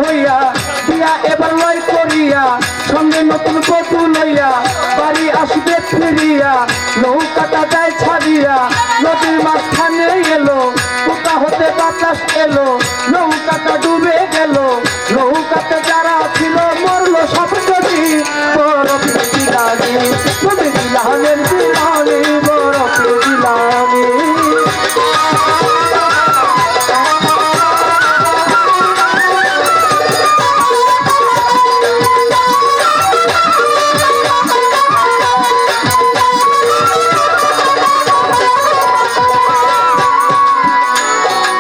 হইয়া দিয়া এবার লয় করিয়া সঙ্গে নতুন বধূ লইয়া বাড়ি আসবে ফিরিয়া নৌকাটা যায় ছাড়িয়া নদীর মাঝখানে এলো কোথা হতে বাতাস এলো নৌকাটা ডুবে গেল নৌকাতে যারা ছিল মরলো সব যদি বরফের দিলানি তুমি দিলানের দিলানি বরফের দিলানি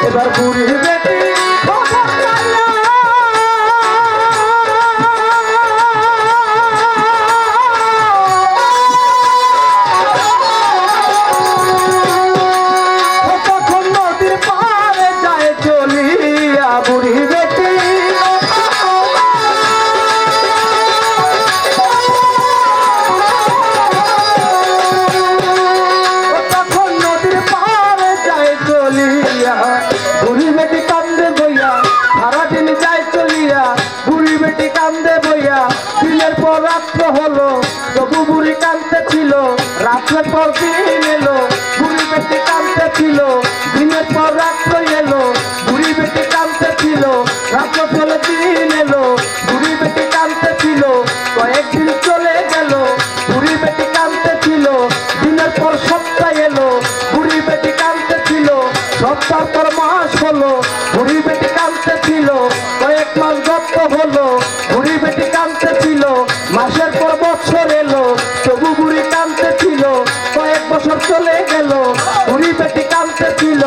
এবার বুড়ির বেটি তখন নদীর পাড়ে যায় চলিয়া বুড়ি বেটি তখন নদীর পাড়ে যায় চলিয়া বুড়ি বেটি কান্দে বইয়া সারাদিন যায় চলিয়া বুড়ি বেটি কান্দে বইয়া দিনের পর রাত্র হলো তবু বুড়ি কান্দতে ছিল রাত্রের পর দিন এলো বুড়ি বেটি কান্দতে ছিল দিনের পর রাত্র এলো বুড়ি বেটি কান্দতে ছিল রাত্র ফেলে দিন এলো বুড়ি বেটি কান্দতে ছিল কয়েকদিন চলে গেল বুড়ি বেটি কান্দতে ছিল দিনের পর সপ্তাহ এলো বুড়ি বেটি কান্দতে ছিল সপ্তাহ পর মাস হলো বুড়ি বেটি কান্দতে ছিল কয়েক মাস গত হলো বুড়ি বেটি কান্দতে ছিল মাসের পর বছর এলো তবু বুড়ি কান্দতে ছিল কয়েক বছর চলে গেল বুড়ি বেটি কান্দতে ছিল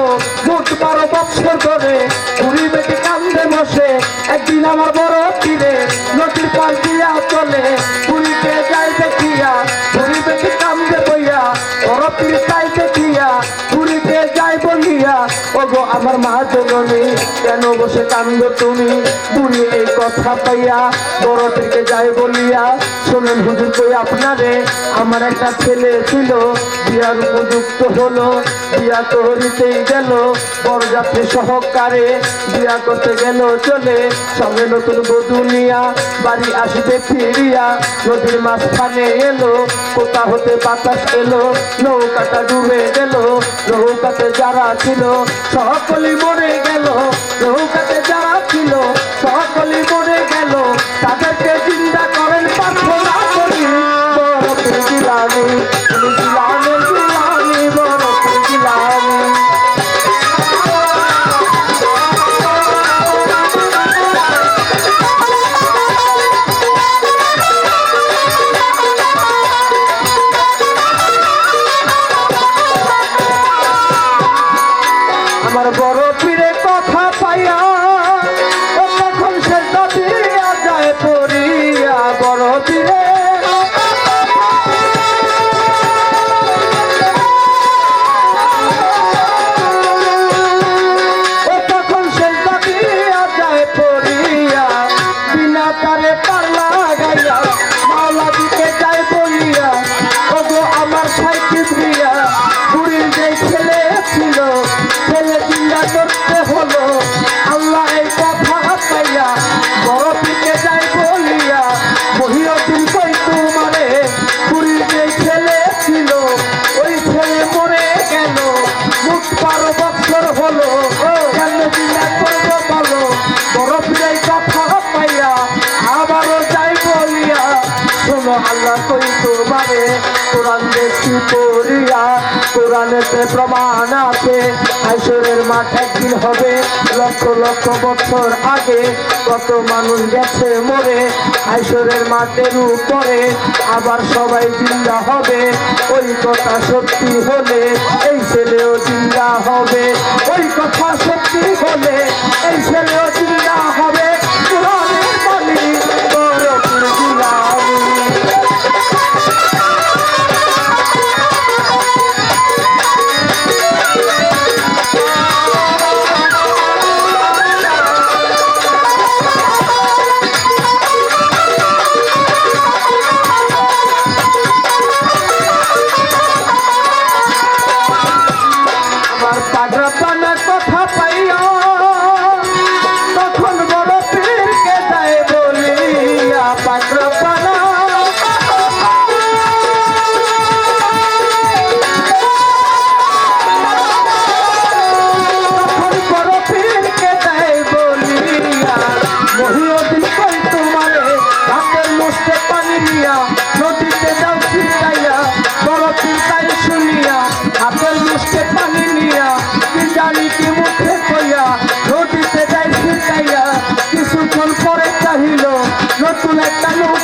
মোট 12 বছর ধরে বুড়ি বেটি কান্দে বসে একদিন আমার বড় তীরে নদীর পাশ দিয়া চলে বুড়িকে যায় দেখিয়া বুড়ি বেটি কান্দে বইয়া বড় তীর চাই দেখিয়া বুড়িকে যায় বলিয়া ওগো আমার মা জননী কেন বসে কান্দ তুমি বুড়ি এই কথা পাইয়া বড় থেকে যায় বলিয়া শোনেন হুজুর কই আপনারে আমার একটা ছেলে ছিল বিয়ার উপযুক্ত হলো বিয়া তো হইতেই গেল বরযাত্রী সহকারে বিয়া করতে গেল চলে সঙ্গে নতুন বধূ নিয়া বাড়ি আসবে ফিরিয়া নদীর মাঝখানে এলো কোথা হতে বাতাস এলো নৌকাটা ডুবে গেল নৌকাতে যারা ছিল সকলেই মরে গেল নৌকাতে যারা ছিল সকলেই মরে গেল তাদেরকে চিন্তা করেন প্রার্থনা করি বরফের দিলানি দিলানি দিলানি বরফের দিলানি আমার বড় পীরে কথা পাইয়া তখন সে দিয়া যায় পড়িয়া বড় পীরে তখন সে দিয়া যায় পড়িয়া বিনা তারে পার লাগাইয়া মাওলা দিতে যায় বলিয়া ওগো আমার সাইকেল প্রিয়া বুড়ির যে ছেলে ছিল ছেলে চিন্তা করতে হলো আল্লাহ এই কথা পাইয়া বড় পিঠে যায় বলিয়া মহিউদ্দিন কই তোমারে বুড়ির যে ছেলে ছিল ওই ছেলে মরে গেল মোট 12 বছর হলো কেন চিন্তা করবো বলো বড় পিঠে কথা পাইয়া আবারও যাই বলিয়া শোনো আল্লাহ কই তোমারে কোরআন দেখি পড়িয়া কোরআনেতে প্রমাণ আছে হাসরের মাঠ একদিন হবে লক্ষ লক্ষ বছর আগে কত মানুষ গেছে মরে হাসরের মাঠের উপরে আবার সবাই জিন্দা হবে ওই কথা সত্যি হলে এই ছেলেও জিন্দা হবে ওই কথা সত্যি হলে এই ছেলেও জিন্দা হবে কোরআনের বাণী বরফের দিলানি আমার পাগলা পানা কথা পাইয়া নতুন একটা মুখ